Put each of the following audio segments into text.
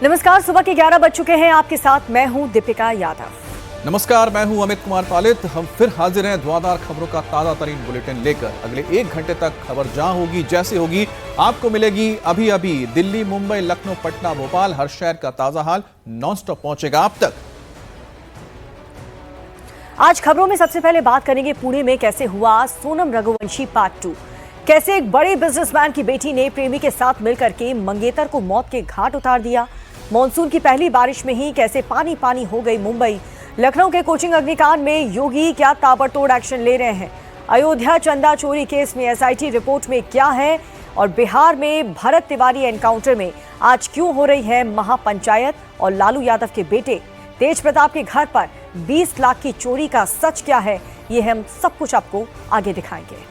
नमस्कार, सुबह के 11 बज चुके हैं। आपके साथ मैं हूं दीपिका यादव। नमस्कार, मैं हूं अमित कुमार पालित। हम फिर हाजिर हैं धुआंधार खबरों का ताजा तरीन बुलेटिन लेकर। अगले 1 घंटे तक खबर जहां होगी जैसे होगी आपको मिलेगी। अभी अभी दिल्ली, मुंबई, लखनऊ, पटना, भोपाल, हर शहर का ताजा हाल नॉनस्टॉप पहुंचेगा आप तक। आज खबरों में सबसे पहले बात करेंगे पुणे में कैसे हुआ सोनम रघुवंशी पार्ट 2। कैसे एक बड़े बिजनेसमैन की बेटी ने प्रेमी के साथ मिलकर के मंगेतर को मौत के घाट उतार दिया। मॉनसून की पहली बारिश में ही कैसे पानी पानी हो गई मुंबई। लखनऊ के कोचिंग अग्निकांड में योगी क्या ताबड़तोड़ एक्शन ले रहे हैं। अयोध्या चंदा चोरी केस में एसआईटी रिपोर्ट में क्या है, और बिहार में भरत तिवारी एनकाउंटर में आज क्यों हो रही है महापंचायत, और लालू यादव के बेटे तेज प्रताप के घर पर 20 लाख की चोरी का सच क्या है, ये हम सब कुछ आपको आगे दिखाएंगे।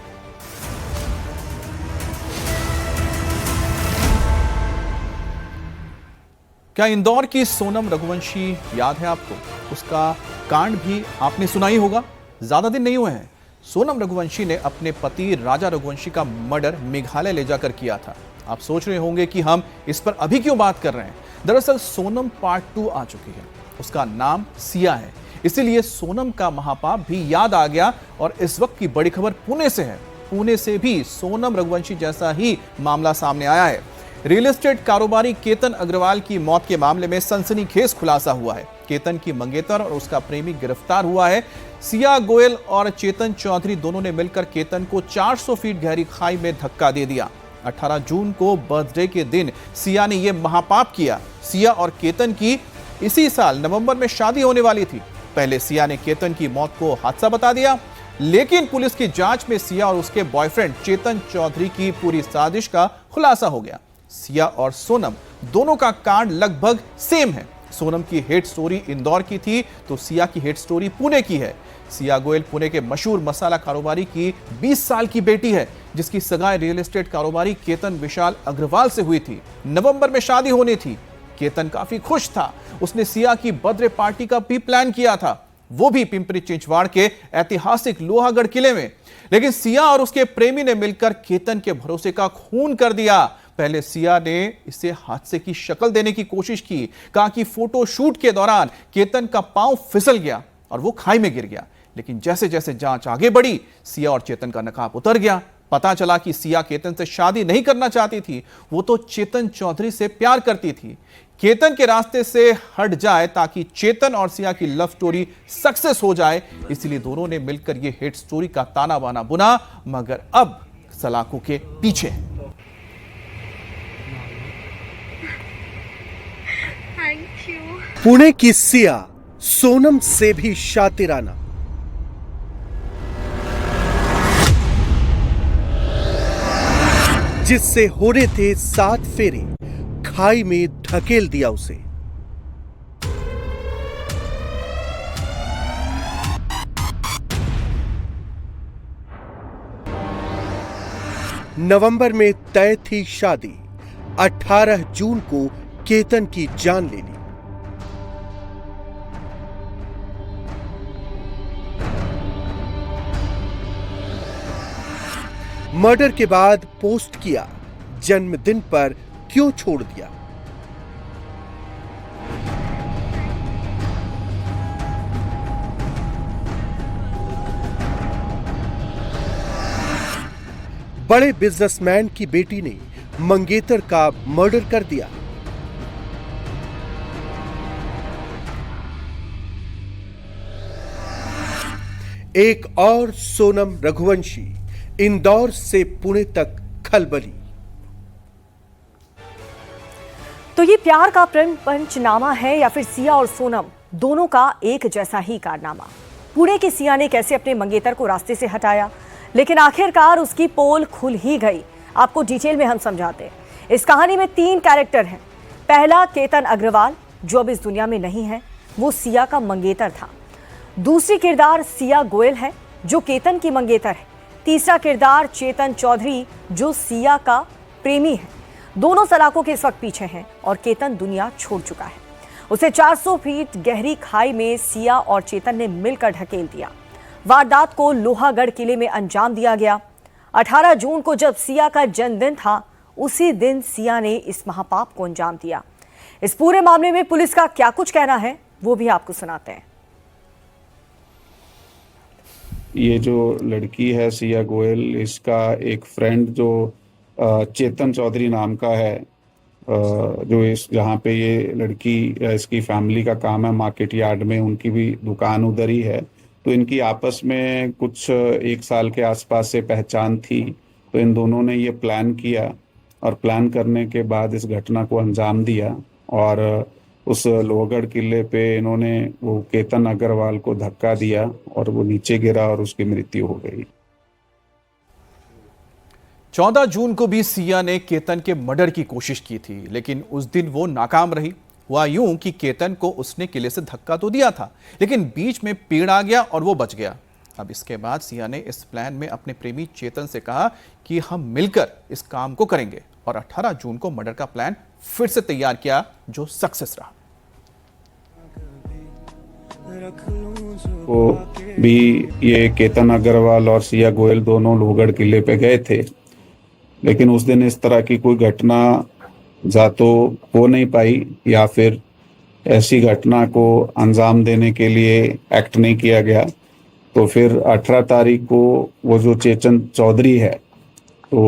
क्या इंदौर की सोनम रघुवंशी याद है आपको? उसका कांड भी आपने सुना ही होगा। ज्यादा दिन नहीं हुए हैं, सोनम रघुवंशी ने अपने पति राजा रघुवंशी का मर्डर मेघालय ले जाकर किया था। आप सोच रहे होंगे कि हम इस पर अभी क्यों बात कर रहे हैं। दरअसल सोनम पार्ट 2 आ चुकी है। उसका नाम सिया है, इसीलिए सोनम का महापाप भी याद आ गया। और इस वक्त की बड़ी खबर पुणे से है। पुणे से भी सोनम रघुवंशी जैसा ही मामला सामने आया है। रियल एस्टेट कारोबारी केतन अग्रवाल की मौत के मामले में सनसनीखेज खुलासा हुआ है। केतन की मंगेतर और उसका प्रेमी गिरफ्तार हुआ है। सिया गोयल और चेतन चौधरी दोनों ने मिलकर केतन को 400 फीट गहरी खाई में धक्का दे दिया। 18 जून को बर्थडे के दिन सिया ने यह महापाप किया। सिया और केतन की इसी साल नवंबर में शादी होने वाली थी। पहले सिया ने केतन की मौत को हादसा बता दिया, लेकिन पुलिस की जांच में सिया और उसके बॉयफ्रेंड चेतन चौधरी की पूरी साजिश का खुलासा हो गया। सिया और सोनम दोनों का कांड लगभग सेम है। सोनम की हेट स्टोरी इंदौर की थी, तो सिया की हेट स्टोरी पुणे की है। सिया गोयल पुणे के मशहूर मसाला कारोबारी की 20 साल की बेटी है, जिसकी सगाई रियल एस्टेट कारोबारी केतन विशाल अग्रवाल से हुई थी। नवंबर में शादी होनी थी। केतन काफी खुश था। उसने सिया की बर्थडे पार्टी का भी प्लान किया था, वो भी पिंपरी चिंचवाड़ के ऐतिहासिक लोहागढ़ किले में। लेकिन सिया और उसके प्रेमी ने मिलकर केतन के भरोसे का खून कर दिया। पहले सिया ने इसे हादसे की शक्ल देने की कोशिश की। कहा कि फोटो शूट के दौरान केतन का पांव फिसल गया और वो खाई में गिर गया। लेकिन जैसे जैसे जांच आगे बढ़ी, सिया और चेतन का नकाब उतर गया। पता चला कि सिया केतन से शादी नहीं करना चाहती थी, वो तो चेतन चौधरी से प्यार करती थी। केतन के रास्ते से हट जाए ताकि चेतन और सिया की लव स्टोरी सक्सेस हो जाए, इसलिए दोनों ने मिलकर ये हेट स्टोरी का ताना बाना बुना। मगर अब सलाखों के पीछे। पुणे की सिया सोनम से भी शातिराना। जिससे हो रहे थे 7 फेरे, खाई में धकेल दिया उसे। नवंबर में तय थी शादी। 18 जून को केतन की जान ले ली। मर्डर के बाद पोस्ट किया, जन्मदिन पर क्यों छोड़ दिया। बड़े बिजनेसमैन की बेटी ने मंगेतर का मर्डर कर दिया। एक और सोनम रघुवंशी इंदौर से पुणे तक खलबली। तो ये प्यार का प्रेम पंचनामा है या फिर सिया और सोनम दोनों का एक जैसा ही कारनामा। पुणे की सिया ने कैसे अपने मंगेतर को रास्ते से हटाया, लेकिन आखिरकार उसकी पोल खुल ही गई। आपको डिटेल में हम समझाते हैं। इस कहानी में 3 कैरेक्टर हैं। पहला केतन अग्रवाल, जो अब इस दुनिया में नहीं है, वो सिया का मंगेतर था। दूसरी किरदार सिया गोयल है, जो केतन की मंगेतर है। तीसरा किरदार चेतन चौधरी, जो सिया का प्रेमी है। दोनों सलाखों के इस वक्त पीछे हैं और केतन दुनिया छोड़ चुका है। उसे 400 फीट गहरी खाई में सिया और चेतन ने मिलकर ढकेल दिया। वारदात को लोहागढ़ किले में अंजाम दिया गया। 18 जून को जब सिया का जन्मदिन था, उसी दिन सिया ने इस महापाप को अंजाम दिया। इस पूरे मामले में पुलिस का क्या कुछ कहना है वो भी आपको सुनाते हैं। ये जो लड़की है सिया गोयल, इसका एक फ्रेंड जो चेतन चौधरी नाम का है, जो इस जहाँ पे ये लड़की इसकी फैमिली का काम है मार्केट यार्ड में, उनकी भी दुकान उधर ही है। तो इनकी आपस में कुछ 1 साल के आसपास से पहचान थी। तो इन दोनों ने ये प्लान किया और प्लान करने के बाद इस घटना को अंजाम दिया और उस लोहगढ़ किले पे इन्होंने वो केतन अग्रवाल को धक्का दिया और वो नीचे गिरा और उसकी मृत्यु हो गई। 14 जून को भी सिया ने केतन के मर्डर की कोशिश की थी, लेकिन उस दिन वो नाकाम रही। हुआ यूं कि केतन को उसने किले से धक्का तो दिया था, लेकिन बीच में पेड़ आ गया और वो बच गया। अब इसके बाद सिया ने इस प्लान में अपने प्रेमी चेतन से कहा कि हम मिलकर इस काम को करेंगे और 18 जून को मर्डर का प्लान फिर से तैयार किया, जो सक्सेस रहा। वो भी ये केतन अग्रवाल और सिया गोयल दोनों लोहगढ़ किले पे गए थे, लेकिन उस दिन इस तरह की कोई घटना या तो हो नहीं पाई या फिर ऐसी घटना को अंजाम देने के लिए एक्ट नहीं किया गया। तो फिर 18 तारीख को वो जो चेतन चौधरी है तो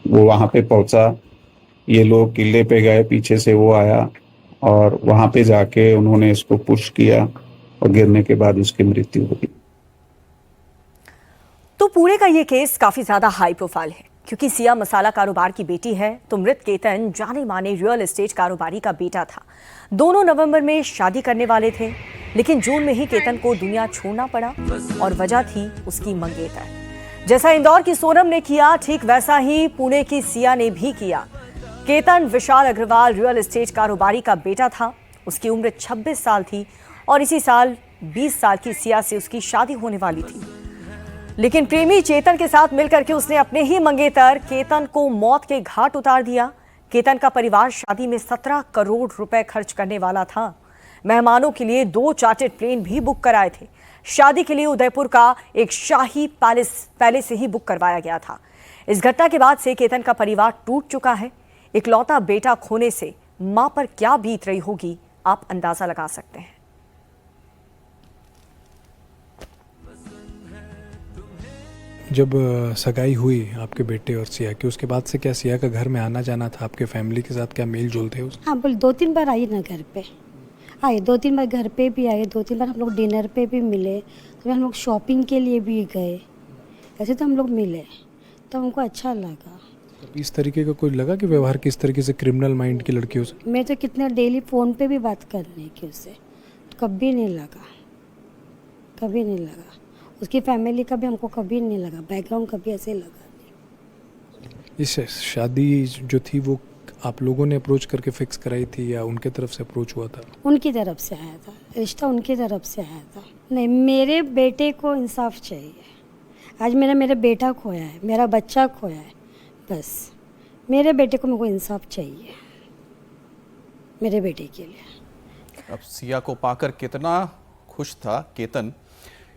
वो वहाँ पे पहुँचा। ये लोग किले पे गए, पीछे से वो आया और वहाँ पे जाके उन्होंने इसको पुश किया और गिरने के बाद उसकी मृत्यु हो गई। तो पूरे का ये केस काफी ज्यादा हाई प्रोफाइल है, क्योंकि सिया मसाला कारोबार की बेटी है तो मृत केतन जाने माने रियल एस्टेट कारोबारी का बेटा था। दोनों नवंबर में शादी करने वाले थे, लेकिन जून में ही केतन को दुनिया छोड़ना पड़ा और वजह थी उसकी मंगेतर। जैसा इंदौर की सोनम ने किया, ठीक वैसा ही पुणे की सिया ने भी किया। केतन विशाल अग्रवाल रियल एस्टेट कारोबारी का बेटा था। उसकी उम्र 26 साल थी और इसी साल 20 साल की सिया से उसकी शादी होने वाली थी, लेकिन प्रेमी चेतन के साथ मिलकर के उसने अपने ही मंगेतर केतन को मौत के घाट उतार दिया। केतन का परिवार शादी में 17 करोड़ रुपए खर्च करने वाला था। मेहमानों के लिए 2 चार्टर्ड प्लेन भी बुक कराए थे। शादी के लिए उदयपुर का एक शाही पैलेस पहले से ही बुक करवाया गया था। इस घटना के बाद से केतन का परिवार टूट चुका है। इकलौता बेटा खोने से मां पर क्या बीत रही होगी, आप अंदाजा लगा सकते हैं। जब सगाई हुई आपके बेटे और सिया की, उसके बाद से क्या सिया का घर में आना जाना था? आपके फैमिली के साथ क्या मेल जोल थे उस? हाँ बोल, 2-3 बार आई ना घर पे, आए 2-3 बार घर पे भी आए, 2-3 बार हम लोग डिनर पे भी मिले, तो हम लोग शॉपिंग के लिए भी गए। ऐसे तो हम लोग मिले तो हमको अच्छा लगा। इस तरीके का कोई लगा कि व्यवहार किस तरीके से क्रिमिनल माइंड की लड़कियों से? मैं तो कितने डेली फ़ोन पे भी बात करने की उससे, तो कभी नहीं लगा, कभी नहीं लगा। उसकी फैमिली का भी हमको कभी नहीं लगा, बैकग्राउंड कभी ऐसे लगा नहीं। इस शादी जो थी वो आप लोगों ने अप्रोच करके फिक्स कराई थी या उनके तरफ से अप्रोच हुआ था? उनकी तरफ से आया था, रिश्ता उनकी तरफ से आया था। नहीं, मेरे बेटे को इंसाफ चाहिए। आज मेरा बेटा खोया है, मेरा बच्चा खोया है, बस मेरे बेटे को मेरे को इंसाफ चाहिए, मेरे बेटे के लिए। अब सिया को पाकर कितना खुश था केतन,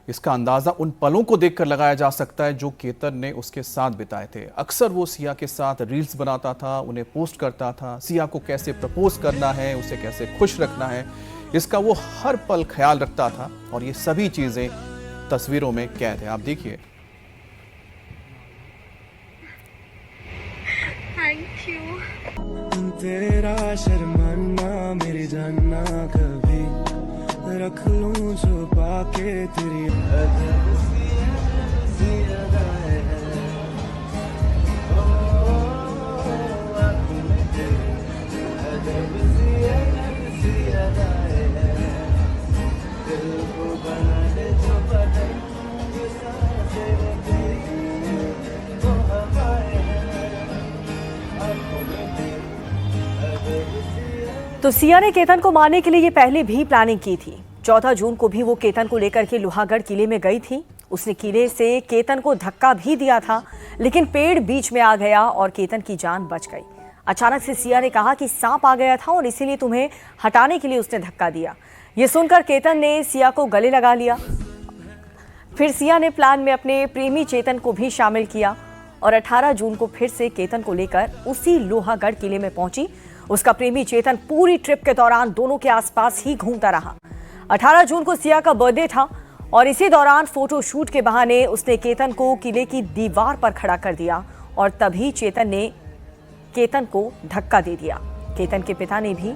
इसका अंदाजा उन पलों को देखकर लगाया जा सकता है जो केतन ने उसके साथ बिताए थे। अक्सर वो सिया के साथ रील्स बनाता था, उन्हें पोस्ट करता था। सिया को कैसे प्रपोज करना है, उसे कैसे खुश रखना है, इसका वो हर पल ख्याल रखता था और ये सभी चीजें तस्वीरों में कैद है। आप देखिए। Thank you. तेरा शर्माना मेरी जानना कभी रख लूं छुपा के तेरी तो सिया ने केतन को मारने के लिए ये पहले भी प्लानिंग की थी। 14 जून को भी वो केतन को लेकर के लोहागढ़ किले में गई थी। उसने किले से केतन को धक्का भी दिया था, लेकिन पेड़ बीच में आ गया और केतन की जान बच गई। अचानक से सिया ने कहा कि सांप आ गया था और इसीलिए तुम्हें हटाने के लिए उसने धक्का दिया। ये सुनकर केतन ने सिया को गले लगा लिया। फिर सिया ने प्लान में अपने प्रेमी चेतन को भी शामिल किया और 18 जून को फिर से केतन को लेकर उसी लोहागढ़ किले में पहुंची। उसका प्रेमी चेतन पूरी ट्रिप के दौरान दोनों के आसपास ही घूमता रहा। 18 जून को सिया का बर्थडे था और इसी दौरान फोटो शूट के बहाने उसने केतन को किले की दीवार पर खड़ा कर दिया और तभी चेतन ने केतन को धक्का दे दिया। केतन के पिता ने भी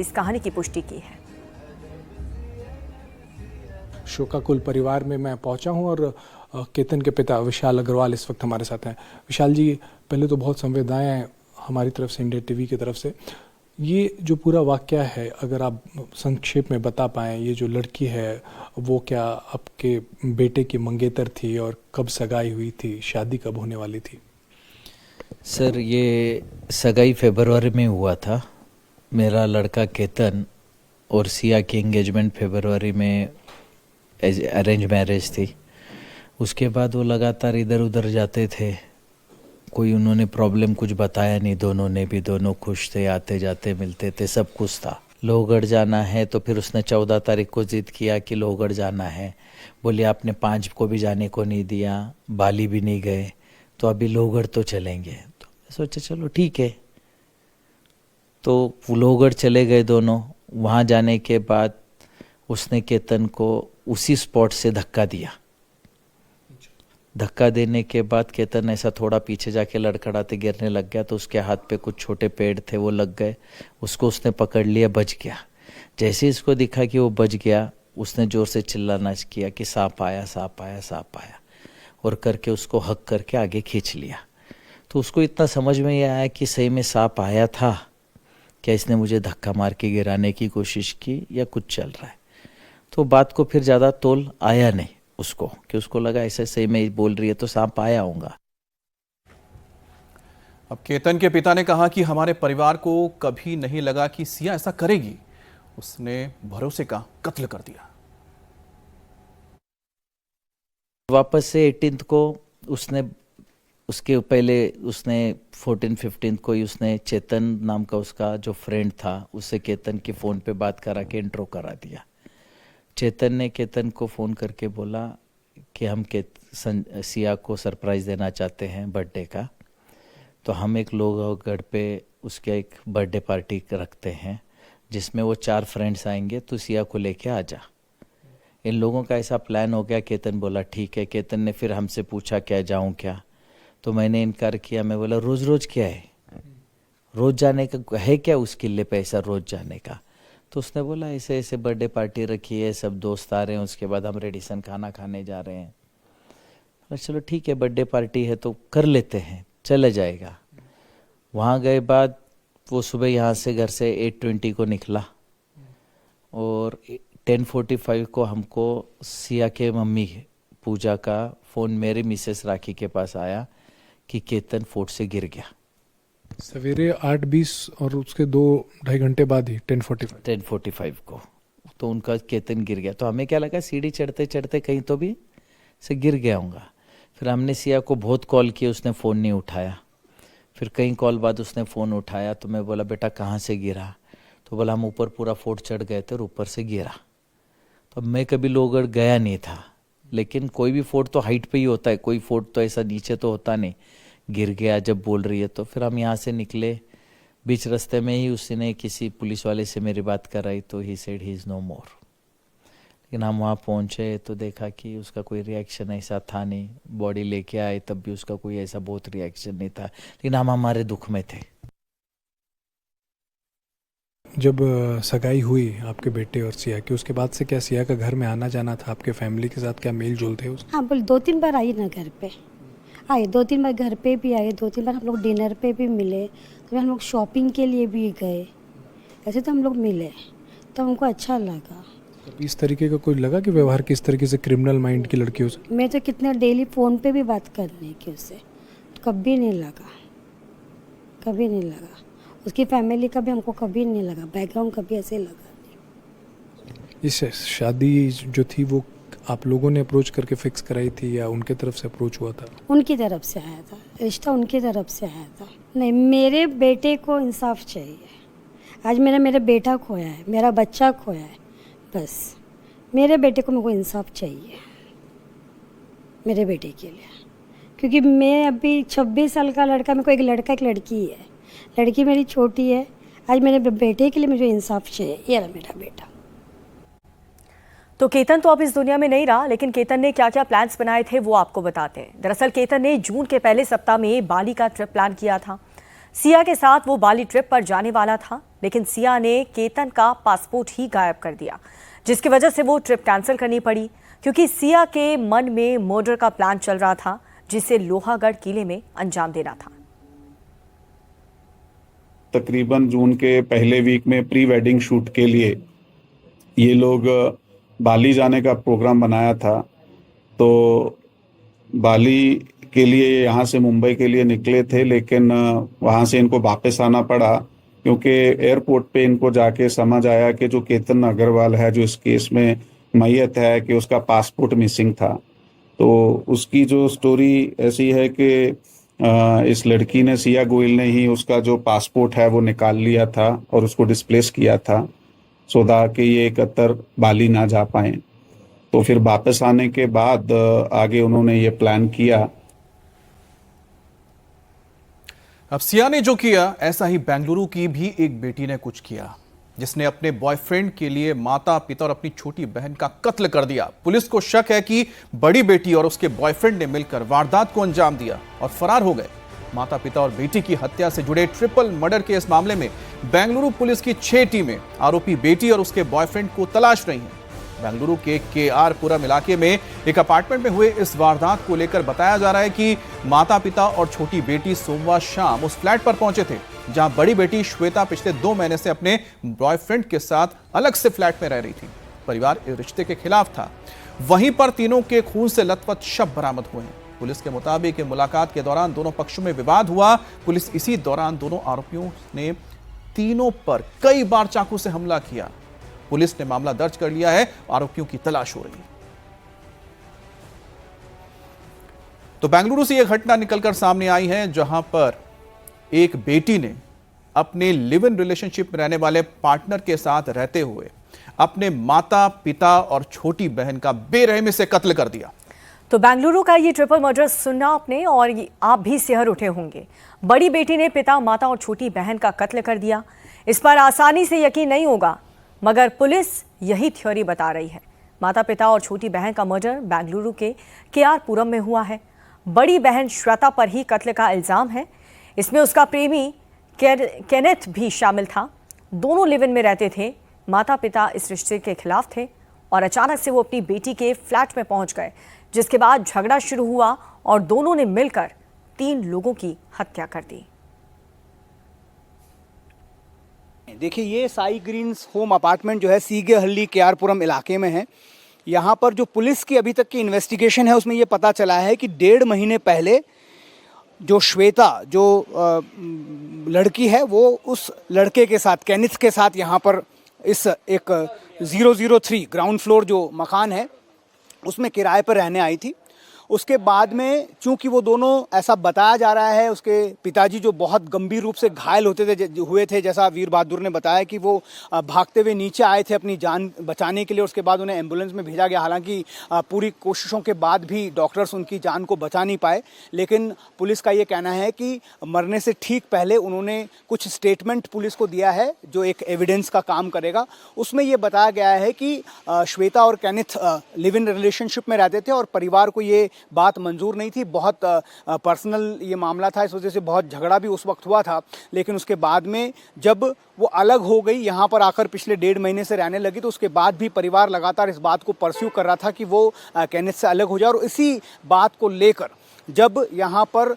इस कहानी की पुष्टि की है। शोकाकुल परिवार में मैं पहुंचा हूं और केतन के पिता विशाल अग्रवाल इस वक्त हमारे साथ हैं। विशाल जी, पहले तो बहुत संवेदनाएं हमारी तरफ से, इंडिया टीवी की तरफ से। ये जो पूरा वाकया है, अगर आप संक्षेप में बता पाएं, ये जो लड़की है वो क्या आपके बेटे की मंगेतर थी और कब सगाई हुई थी, शादी कब होने वाली थी? सर, ये सगाई फरवरी में हुआ था। मेरा लड़का केतन और सिया की एंगेजमेंट फरवरी में अरेंज मैरिज थी। उसके बाद वो लगातार इधर उधर जाते थे, कोई उन्होंने प्रॉब्लम कुछ बताया नहीं, दोनों ने भी, दोनों खुश थे, आते जाते मिलते थे, सब कुछ था। लोहगढ़ जाना है तो फिर उसने 14 तारीख को जिद किया कि लोहगढ़ जाना है। बोले आपने 5 को भी जाने को नहीं दिया, बाली भी नहीं गए, तो अभी लोहगढ़ तो चलेंगे। तो सोचा चलो ठीक है, तो लोहगढ़ चले गए दोनों। वहाँ जाने के बाद उसने केतन को उसी स्पॉट से धक्का दिया। धक्का देने के बाद केतन ऐसा थोड़ा पीछे जाके लड़खड़ाते गिरने लग गया, तो उसके हाथ पे कुछ छोटे पेड़ थे, वो लग गए। उसको उसने पकड़ लिया, बच गया। जैसे ही इसको दिखा कि वो बच गया, उसने जोर से चिल्लाना किया कि सांप आया, सांप आया, सांप आया, और करके उसको हक करके आगे खींच लिया। तो उसको इतना समझ में आया कि सही में सांप आया था, क्या इसने मुझे धक्का मार के गिराने की कोशिश की या कुछ चल रहा है। तो बात को फिर ज़्यादा तोल आया नहीं उसको, कि उसको लगा ऐसे सही में बोल रही है तो सांप आया होगा। अब केतन के पिता ने कहा कि हमारे परिवार को कभी नहीं लगा कि सिया ऐसा करेगी। उसने भरोसे का कत्ल कर दिया। वापस से 18 को उसने, उसके पहले उसने 14-15 को ही उसने चेतन नाम का उसका जो फ्रेंड था, उससे केतन की फ़ोन पे बात करा के इंट्रो करा दिया। चेतन ने केतन को फ़ोन करके बोला कि हम सिया को सरप्राइज़ देना चाहते हैं बर्थडे का, तो हम एक लोहगढ़ पे उसके एक बर्थडे पार्टी रखते हैं जिसमें वो 4 फ्रेंड्स आएंगे, तो सिया को लेके आ जा। इन लोगों का ऐसा प्लान हो गया। केतन बोला ठीक है। केतन ने फिर हमसे पूछा क्या जाऊं क्या, तो मैंने इनकार किया। मैं बोला रोज़ रोज़ क्या है, रोज़ जाने का है क्या उस किले पे ऐसा रोज़ जाने का। तो उसने बोला ऐसे ऐसे बर्थडे पार्टी रखी है, सब दोस्त आ रहे हैं, उसके बाद हम रेडिसन खाना खाने जा रहे हैं। चलो ठीक है, बर्थडे पार्टी है तो कर लेते हैं, चला जाएगा। वहाँ गए बाद वो सुबह यहाँ से घर से 8:20 को निकला और 10:45 को हमको सिया के मम्मी पूजा का फ़ोन मेरे मिसेस राखी के पास आया कि केतन फोर्ट से गिर गया। सवेरे 8:20 और उसके 2-2.5 घंटे बाद ही 10:45 को तो उनका केतन गिर गया। तो हमें क्या लगा सीढ़ी चढ़ते चढ़ते कहीं तो भी से गिर गया होगा। फिर हमने सिया को बहुत कॉल किया, उसने फ़ोन नहीं उठाया। फिर कई कॉल बाद उसने फ़ोन उठाया, तो मैं बोला बेटा कहाँ से गिरा, तो बोला हम ऊपर पूरा फोर्ट चढ़ गए थे और ऊपर से गिरा। तो मैं कभी लोहगढ़ गया नहीं था, लेकिन कोई भी फोर्ट तो हाइट पे ही होता है, कोई फोर्ट तो ऐसा नीचे तो होता नहीं। गिर गया जब बोल रही है तो फिर हम यहाँ से निकले। बीच रास्ते में ही उसने किसी पुलिस वाले से मेरी बात कराई, तो he said he is no more. लेकिन हम वहाँ पहुँचे तो देखा कि उसका कोई रिएक्शन ऐसा था नहीं। बॉडी लेके आए तब भी उसका कोई ऐसा बहुत रिएक्शन नहीं था, लेकिन हम हमारे दुख में थे। जब सगाई हुई आपके बेटे और सिया की, उसके बाद से क्या सिया का घर में आना जाना था आपके फैमिली के साथ, क्या मेल जोल थे उसके? हाँ बोल 2-3 बार आई ना घर पे, आए 2-3 बार घर पे भी आए, 2-3 बार हम लोग डिनर पे भी मिले, तो हम लोग शॉपिंग के लिए भी गए, ऐसे तो हम लोग मिले, तो हमको अच्छा लगा। इस तरीके का कोई लगा कि व्यवहार किस तरीके से क्रिमिनल माइंड की लड़की हो? मैं तो कितने डेली फ़ोन पे भी बात करने की उससे, तो कभी नहीं लगा, कभी नहीं लगा। उसकी फैमिली का भी हमको कभी नहीं लगा, बैकग्राउंड कभी ऐसे लगा नहीं। इस शादी जो थी वो आप लोगों ने अप्रोच करके फिक्स कराई थी या उनके तरफ से अप्रोच हुआ था? उनकी तरफ से आया था, रिश्ता उनकी तरफ से आया था। नहीं, मेरे बेटे को इंसाफ चाहिए। आज मेरा बेटा खोया है, मेरा बच्चा खोया है, बस मेरे बेटे को मेरे को इंसाफ चाहिए मेरे बेटे के लिए, क्योंकि मैं अभी 26 साल का लड़का, मेरे को एक लड़का एक लड़की है। लड़की मेरी छोटी है, आज मेरे बेटे के लिए मुझे इंसाफ चाहिए। ये रहा मेरा बेटा। तो केतन तो अब इस दुनिया में नहीं रहा, लेकिन केतन ने क्या क्या प्लान्स बनाए थे वो आपको बताते हैं। दरअसल केतन ने जून के पहले सप्ताह में बाली का ट्रिप प्लान किया था। सिया के साथ वो बाली ट्रिप पर जाने वाला था, लेकिन सिया ने केतन का पासपोर्ट ही गायब कर दिया, जिसकी वजह से वो ट्रिप कैंसिल करनी पड़ी, क्योंकि सिया के मन में मर्डर का प्लान चल रहा था, जिसे लोहागढ़ किले में अंजाम देना था। तकरीबन जून के पहले वीक में प्री वेडिंग शूट के लिए ये लोग बाली जाने का प्रोग्राम बनाया था। तो बाली के लिए यहाँ से मुंबई के लिए निकले थे, लेकिन वहाँ से इनको वापस आना पड़ा, क्योंकि एयरपोर्ट पे इनको जाके समझ आया कि जो केतन अग्रवाल है, जो इस केस में मैयत है, कि उसका पासपोर्ट मिसिंग था। तो उसकी जो स्टोरी ऐसी है कि इस लड़की ने, सिया गोयल ने ही उसका जो पासपोर्ट है वो निकाल लिया था और उसको डिस्प्लेस किया था, सोदा कि ये कतर बाली ना जा पाए। तो फिर वापस आने के बाद आगे उन्होंने ये प्लान किया। अब सिया ने जो किया, ऐसा ही बेंगलुरु की भी एक बेटी ने कुछ किया, जिसने अपने बॉयफ्रेंड के लिए माता पिता और अपनी छोटी बहन का कत्ल कर दिया। पुलिस को शक है कि बड़ी बेटी और उसके बॉयफ्रेंड ने मिलकर वारदात को अंजाम दिया और फरार हो गए। माता पिता और बेटी की हत्या से जुड़े ट्रिपल मर्डर के इस मामले में बेंगलुरु पुलिस की 6 टीमें आरोपी बेटी और उसके बॉयफ्रेंड को तलाश रही हैं। बेंगलुरु के केआर पुरम इलाके में एक अपार्टमेंट में हुए इस वारदात को लेकर बताया जा रहा है कि माता पिता और छोटी बेटी सोमवार शाम उस फ्लैट पर पहुंचे थे, जहां बड़ी बेटी श्वेता पिछले 2 महीने से अपने बॉयफ्रेंड के साथ अलग से फ्लैट में रह रही थी। परिवार इस रिश्ते के खिलाफ था। वहीं पर तीनों के खून से लथपथ शव बरामद हुए हैं। पुलिस के मुताबिक मुलाकात के दौरान दोनों पक्षों में विवाद हुआ। पुलिस इसी दौरान दोनों आरोपियों ने तीनों पर कई बार चाकू से हमला किया। पुलिस ने मामला दर्ज कर लिया है, आरोपियों की तलाश हो रही है। तो बेंगलुरु से यह घटना निकलकर सामने आई है, जहां पर एक बेटी ने अपने लिव इन रिलेशनशिप में रहने वाले पार्टनर के साथ रहते हुए अपने माता पिता और छोटी बहन का बेरहमी से कत्ल कर दिया। तो बेंगलुरु का ये ट्रिपल मर्डर सुनना आपने और आप भी सिहर उठे होंगे। बड़ी बेटी ने पिता, माता और छोटी बहन का कत्ल कर दिया। इस पर आसानी से यकीन नहीं होगा, मगर पुलिस यही थ्योरी बता रही है। माता पिता और छोटी बहन का मर्डर बेंगलुरु के केआर पुरम में हुआ है। बड़ी बहन श्वेता पर ही कत्ल का इल्जाम है। इसमें उसका प्रेमी केनेथ भी शामिल था। दोनों लिव इन में रहते थे। माता पिता इस रिश्ते के खिलाफ थे और अचानक से वो अपनी बेटी के फ्लैट में पहुंच गए, जिसके बाद झगड़ा शुरू हुआ और दोनों ने मिलकर 3 लोगों की हत्या कर दी। देखिए, ये साई ग्रीन्स होम अपार्टमेंट जो है सीगेहल्ली केआर पुरम इलाके में है। यहाँ पर जो पुलिस की अभी तक की इन्वेस्टिगेशन है, उसमें ये पता चला है कि 1.5 महीने पहले जो श्वेता, जो लड़की है, वो उस लड़के के साथ, केनिथ के साथ यहाँ पर इस एक 003 ग्राउंड फ्लोर जो मकान है उसमें किराए पर रहने आई थी। उसके बाद में चूंकि वो दोनों, ऐसा बताया जा रहा है, उसके पिताजी जो बहुत गंभीर रूप से घायल हुए थे, जैसा वीर बहादुर ने बताया कि वो भागते हुए नीचे आए थे अपनी जान बचाने के लिए। उसके बाद उन्हें एम्बुलेंस में भेजा गया। हालांकि पूरी कोशिशों के बाद भी डॉक्टर्स उनकी जान को बचा नहीं पाए। लेकिन पुलिस का ये कहना है कि मरने से ठीक पहले उन्होंने कुछ स्टेटमेंट पुलिस को दिया है, जो एक एविडेंस का काम करेगा। उसमें ये बताया गया है कि श्वेता और केनिथ लिव इन रिलेशनशिप में रहते थे और परिवार को ये बात मंजूर नहीं थी। बहुत पर्सनल ये मामला था, इस वजह से बहुत झगड़ा भी उस वक्त हुआ था। लेकिन उसके बाद में जब वो अलग हो गई, यहाँ पर आकर पिछले 1.5 महीने से रहने लगी, तो उसके बाद भी परिवार लगातार इस बात को परस्यू कर रहा था कि वो केनिथ से अलग हो जाए। और इसी बात को लेकर जब यहाँ पर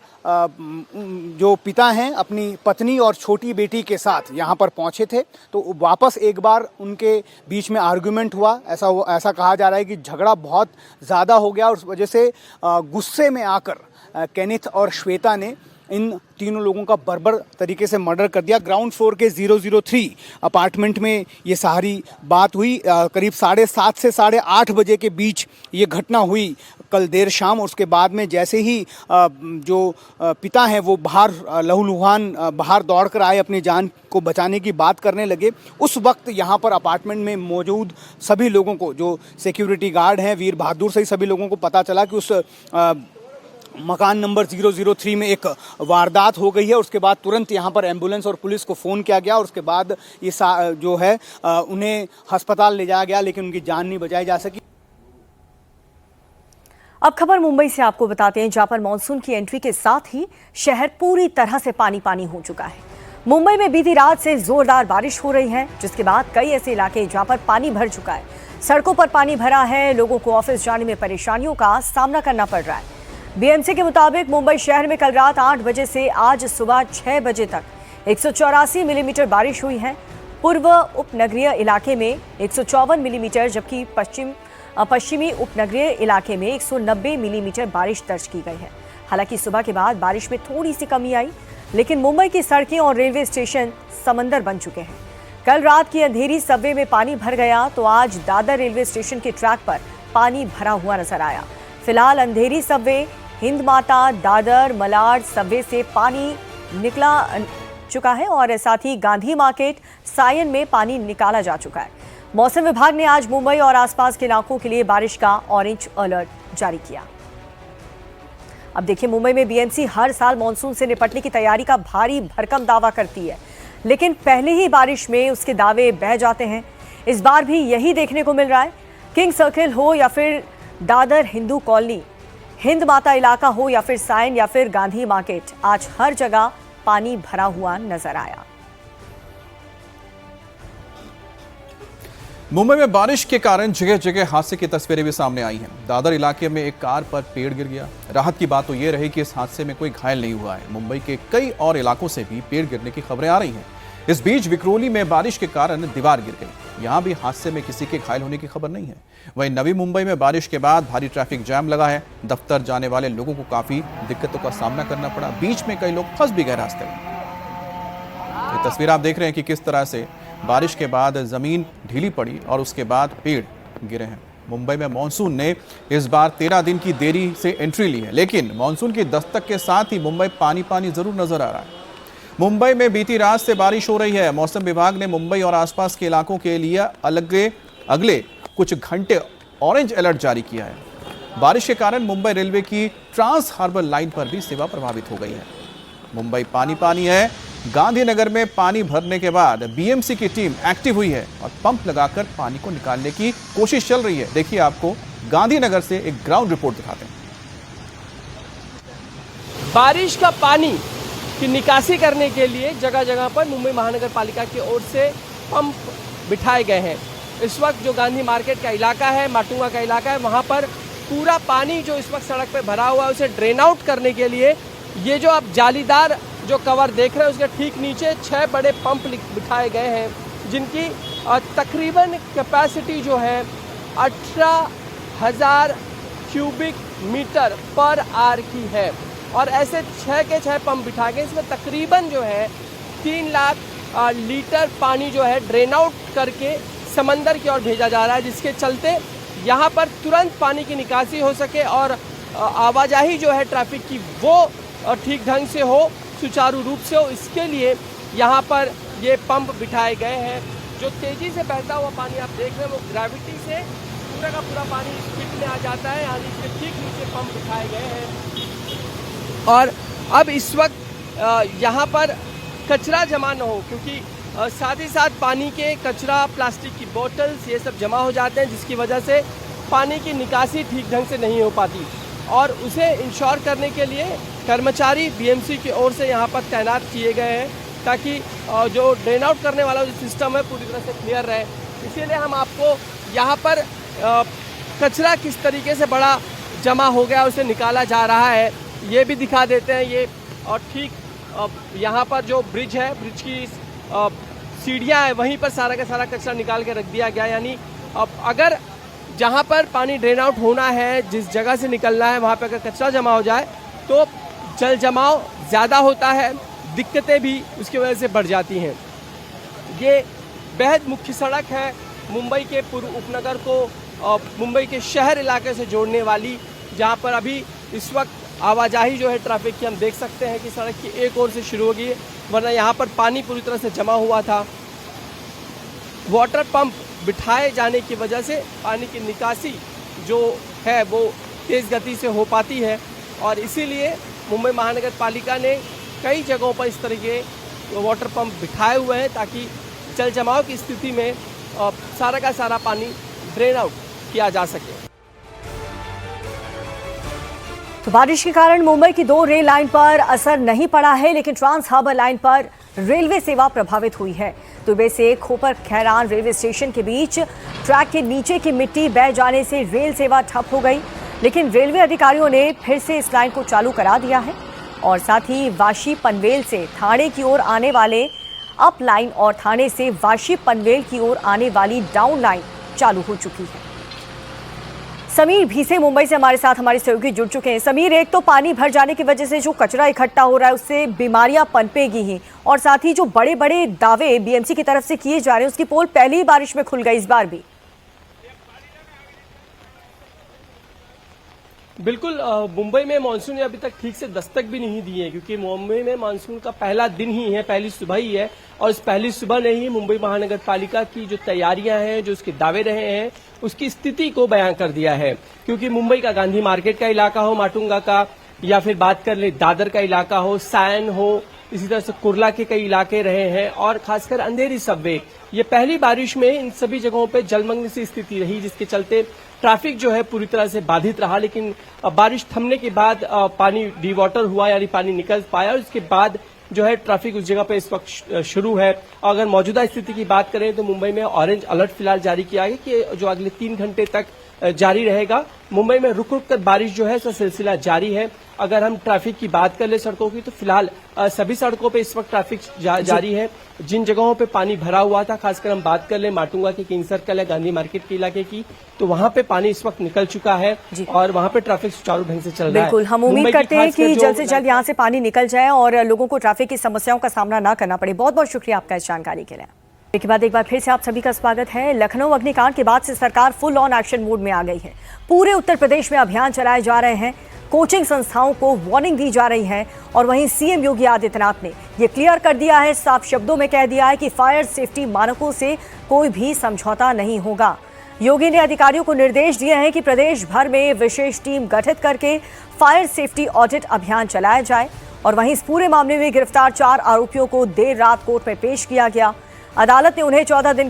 जो पिता हैं अपनी पत्नी और छोटी बेटी के साथ यहाँ पर पहुँचे थे, तो वापस एक बार उनके बीच में आर्गुमेंट हुआ। ऐसा कहा जा रहा है कि झगड़ा बहुत ज़्यादा हो गया और उस वजह से गुस्से में आकर केनिथ और श्वेता ने इन तीनों लोगों का बर्बर तरीके से मर्डर कर दिया। ग्राउंड फ्लोर के 003 अपार्टमेंट में ये सारी बात हुई। करीब 7:30 से 8:30 बजे के बीच ये घटना हुई कल देर शाम। और उसके बाद में जैसे ही जो पिता हैं वो बाहर लहूलुहान बाहर दौड़ कर आए, अपनी जान को बचाने की बात करने लगे, उस वक्त यहाँ पर अपार्टमेंट में मौजूद सभी लोगों को, जो सिक्योरिटी गार्ड हैं, वीर बहादुर सही सभी लोगों को पता चला कि उस मकान नंबर 003 में एक वारदात हो गई है। उसके बाद तुरंत यहाँ पर एम्बुलेंस और पुलिस को फ़ोन किया गया और उसके बाद ये जो है उन्हें अस्पताल ले जाया गया, लेकिन उनकी जान नहीं बचाई जा सकी। अब खबर मुंबई से आपको बताते हैं, जहां पर मानसून की एंट्री के साथ ही शहर पूरी तरह से पानी पानी हो चुका है। मुंबई में बीती रात से जोरदार बारिश हो रही है, जिसके बाद कई ऐसे इलाके जहां पर पानी भर चुका है। सड़कों पर पानी भरा है, लोगों को ऑफिस जाने में परेशानियों का सामना करना पड़ रहा है। बीएमसी के मुताबिक मुंबई शहर में कल रात 8 बजे से आज सुबह 6 बजे तक 184 मिलीमीटर बारिश हुई है। पूर्व उपनगरीय इलाके में 154 मिलीमीटर, जबकि पश्चिमी उपनगरीय इलाके में 190 मिलीमीटर बारिश दर्ज की गई है। हालांकि सुबह के बाद बारिश में थोड़ी सी कमी आई, लेकिन मुंबई की सड़कें और रेलवे स्टेशन समंदर बन चुके हैं। कल रात की अंधेरी सबवे में पानी भर गया, तो आज दादर रेलवे स्टेशन के ट्रैक पर पानी भरा हुआ नजर आया। फिलहाल अंधेरी सबवे, हिंद माता, दादर, मलाड सबवे से पानी निकला चुका है और साथ ही गांधी मार्केट, सायन में पानी निकाला जा चुका है। मौसम विभाग ने आज मुंबई और आसपास के इलाकों के लिए बारिश का ऑरेंज अलर्ट जारी किया। अब देखिए, मुंबई में बीएमसी हर साल मानसून से निपटने की तैयारी का भारी भरकम दावा करती है, लेकिन पहले ही बारिश में उसके दावे बह जाते हैं। इस बार भी यही देखने को मिल रहा है। किंग सर्किल हो या फिर दादर हिंदू कॉलोनी, हिंद माता इलाका हो या फिर सायन या फिर गांधी मार्केट, आज हर जगह पानी भरा हुआ नजर आया। मुंबई में बारिश के कारण जगह जगह हादसे की तस्वीरें भी सामने आई हैं। दादर इलाके में एक कार पर पेड़ गिर गया। राहत की बात तो ये रही कि इस हादसे में कोई घायल नहीं हुआ है। मुंबई के कई और इलाकों से भी पेड़ गिरने की खबरें आ रही हैं। इस बीच विक्रोली में बारिश के कारण दीवार गिर गई। यहां भी हादसे में किसी के घायल होने की खबर नहीं है। वहीं नवी मुंबई में बारिश के बाद भारी ट्रैफिक जाम लगा है। दफ्तर जाने वाले लोगों को काफी दिक्कतों का सामना करना पड़ा। बीच में कई लोग फंस भी गए रास्ते में। ये तस्वीर आप देख रहे हैं कि किस तरह से बारिश के बाद जमीन ढीली पड़ी और उसके बाद पेड़ गिरे हैं। मुंबई में मॉनसून ने इस बार 13 दिन की देरी से एंट्री ली है, लेकिन मॉनसून की दस्तक के साथ ही मुंबई पानी पानी जरूर नजर आ रहा है। मुंबई में बीती रात से बारिश हो रही है। मौसम विभाग ने मुंबई और आसपास के इलाकों के लिए अगले कुछ घंटे ऑरेंज अलर्ट जारी किया है। बारिश के कारण मुंबई रेलवे की ट्रांस हार्बर लाइन पर भी सेवा प्रभावित हो गई है। मुंबई पानी पानी है। गांधीनगर में पानी भरने के बाद बीएमसी की टीम एक्टिव हुई है और पंप लगाकर पानी को निकालने की कोशिश चल रही है। देखिए, आपको गांधीनगर से एक ग्राउंड रिपोर्ट दिखाते हैं। बारिश का पानी की निकासी करने के लिए जगह जगह पर मुंबई महानगर पालिका की ओर से पंप बिठाए गए हैं। इस वक्त जो गांधी मार्केट का इलाका है, माटुंगा का इलाका है, वहां पर पूरा पानी जो इस वक्त सड़क पे भरा हुआ है उसे ड्रेन आउट करने के लिए ये जो आप जालीदार जो कवर देख रहे हैं उसके ठीक नीचे 6 बड़े पंप बिठाए गए हैं, जिनकी तकरीबन कैपेसिटी जो है 18,000 क्यूबिक मीटर पर आवर की है। और ऐसे 6 के 6 पंप बिठा गए। इसमें तकरीबन जो है 3 लाख लीटर पानी जो है ड्रेन आउट करके समंदर की ओर भेजा जा रहा है, जिसके चलते यहाँ पर तुरंत पानी की निकासी हो सके और आवाजाही जो है ट्रैफिक की वो ठीक ढंग से हो, सुचारू रूप से हो। इसके लिए यहाँ पर ये पंप बिठाए गए हैं। जो तेज़ी से बहता हुआ पानी आप देख रहे हैं वो ग्रेविटी से पूरा का पूरा पानी पिट में आ जाता है। यानी इसके ठीक नीचे पंप बिठाए गए हैं और अब इस वक्त यहाँ पर कचरा जमा न हो, क्योंकि साथ ही साथ पानी के कचरा, प्लास्टिक की बोतल्स, ये सब जमा हो जाते हैं, जिसकी वजह से पानी की निकासी ठीक ढंग से नहीं हो पाती। और उसे इंश्योर करने के लिए कर्मचारी बीएमसी की ओर से यहाँ पर तैनात किए गए हैं, ताकि जो ड्रेन आउट करने वाला जो सिस्टम है पूरी तरह से क्लियर रहे। इसीलिए हम आपको यहाँ पर कचरा किस तरीके से बड़ा जमा हो गया उसे निकाला जा रहा है ये भी दिखा देते हैं। ये और ठीक यहाँ पर जो ब्रिज है, ब्रिज की सीढ़ियाँ हैं, वहीं पर सारा का सारा कचरा निकाल के रख दिया गया। यानी अब अगर जहाँ पर पानी ड्रेन आउट होना है, जिस जगह से निकलना है, वहाँ पर अगर कचरा जमा हो जाए तो जल जमाव ज़्यादा होता है, दिक्कतें भी उसकी वजह से बढ़ जाती हैं। ये बेहद मुख्य सड़क है मुंबई के पूर्व उपनगर को मुंबई के शहर इलाके से जोड़ने वाली, जहाँ पर अभी इस वक्त आवाजाही जो है ट्रैफिक की हम देख सकते हैं कि सड़क की एक ओर से शुरू होगी, वरना यहाँ पर पानी पूरी तरह से जमा हुआ था। वाटर पंप बिठाए जाने की वजह से पानी की निकासी जो है वो तेज़ गति से हो पाती है और इसीलिए मुंबई महानगर पालिका ने कई जगहों पर इस तरह के वाटर पंप बिठाए हुए हैं ताकि जल जमाव की स्थिति में सारा का सारा पानी ड्रेन आउट किया जा सके। तो बारिश के कारण मुंबई की 2 रेल लाइन पर असर नहीं पड़ा है, लेकिन ट्रांस हार्बर लाइन पर रेलवे सेवा प्रभावित हुई है। दुबई से खोपर खैरान रेलवे स्टेशन के बीच ट्रैक के नीचे की मिट्टी बह जाने से रेल सेवा ठप हो गई, लेकिन रेलवे अधिकारियों ने फिर से इस लाइन को चालू करा दिया है और साथ ही वाशी पनवेल से थाने की ओर आने वाले अप लाइन और थाने से वाशी पनवेल की ओर आने वाली डाउन लाइन चालू हो चुकी है। समीर भीसे मुंबई से हमारे साथ हमारे सहयोगी जुड़ चुके हैं। समीर, एक तो पानी भर जाने की वजह से जो कचरा इकट्ठा हो रहा है उससे बीमारियां पनपेगी ही, और साथ ही जो बड़े बड़े दावे बीएमसी की तरफ से किए जा रहे हैं उसकी पोल पहली ही बारिश में खुल गई इस बार भी। बिल्कुल, मुंबई में मानसून ने अभी तक ठीक से दस्तक भी नहीं दी है, क्योंकि मुंबई में मानसून का पहला दिन ही है, पहली सुबह ही है, और इस पहली सुबह ने ही मुंबई महानगर पालिका की जो तैयारियां हैं, जो उसके दावे रहे हैं, उसकी स्थिति को बयां कर दिया है। क्योंकि मुंबई का गांधी मार्केट का इलाका हो, माटुंगा का, या फिर बात कर ले दादर का इलाका हो, सायन हो, इसी तरह से कुर्ला के कई इलाके रहे हैं, और खासकर अंधेरी सबवे, ये पहली बारिश में इन सभी जगहों पे जलमग्न सी स्थिति रही, जिसके चलते ट्रैफिक जो है पूरी तरह से बाधित रहा। लेकिन बारिश थमने के बाद पानी डीवाटर हुआ, यानी पानी निकल पाया, और इसके बाद जो है ट्रैफिक उस जगह पे इस वक्त शुरू है। अगर मौजूदा स्थिति की बात करें तो मुंबई में ऑरेंज अलर्ट फिलहाल जारी किया है कि जो अगले 3 घंटे तक जारी रहेगा। मुंबई में रुक रुक कर बारिश जो है इसका सिलसिला जारी है। अगर हम ट्रैफिक की बात कर ले सड़कों की, तो फिलहाल सभी सड़कों पे इस वक्त ट्रैफिक जारी है। जिन जगहों पे पानी भरा हुआ था, खासकर हम बात कर ले माटुंगा के किंग सर्कल या गांधी मार्केट के इलाके की, तो वहां पे पानी इस वक्त निकल चुका है और वहां पे ट्रैफिक सुचारू ढंग से चल रहा है। बिल्कुल, हम उम्मीद करते हैं कि जल्द से जल्द यहाँ से पानी निकल जाए और लोगों को ट्रैफिक की समस्याओं का सामना न करना पड़े। बहुत बहुत शुक्रिया आपका इस जानकारी के लिए। इसके बाद एक बार फिर से आप सभी का स्वागत है। लखनऊ अग्निकांड के बाद से सरकार फुल ऑन एक्शन मोड में आ गई है। पूरे उत्तर प्रदेश में अभियान चलाए जा रहे हैं, कोचिंग संस्थाओं को वार्निंग दी जा रही है, और वहीं सीएम योगी आदित्यनाथ ने यह क्लियर कर दिया है, साफ शब्दों में कह दिया है कि फायर सेफ्टी मानकों से कोई भी समझौता नहीं होगा। योगी ने अधिकारियों को निर्देश दिए हैं कि प्रदेश भर में विशेष टीम गठित करके फायर सेफ्टी ऑडिट अभियान चलाया जाए, और वहीं इस पूरे मामले में गिरफ्तार 4 आरोपियों को देर रात कोर्ट में पेश किया गया। अदालत ने उन्हें 14 दिन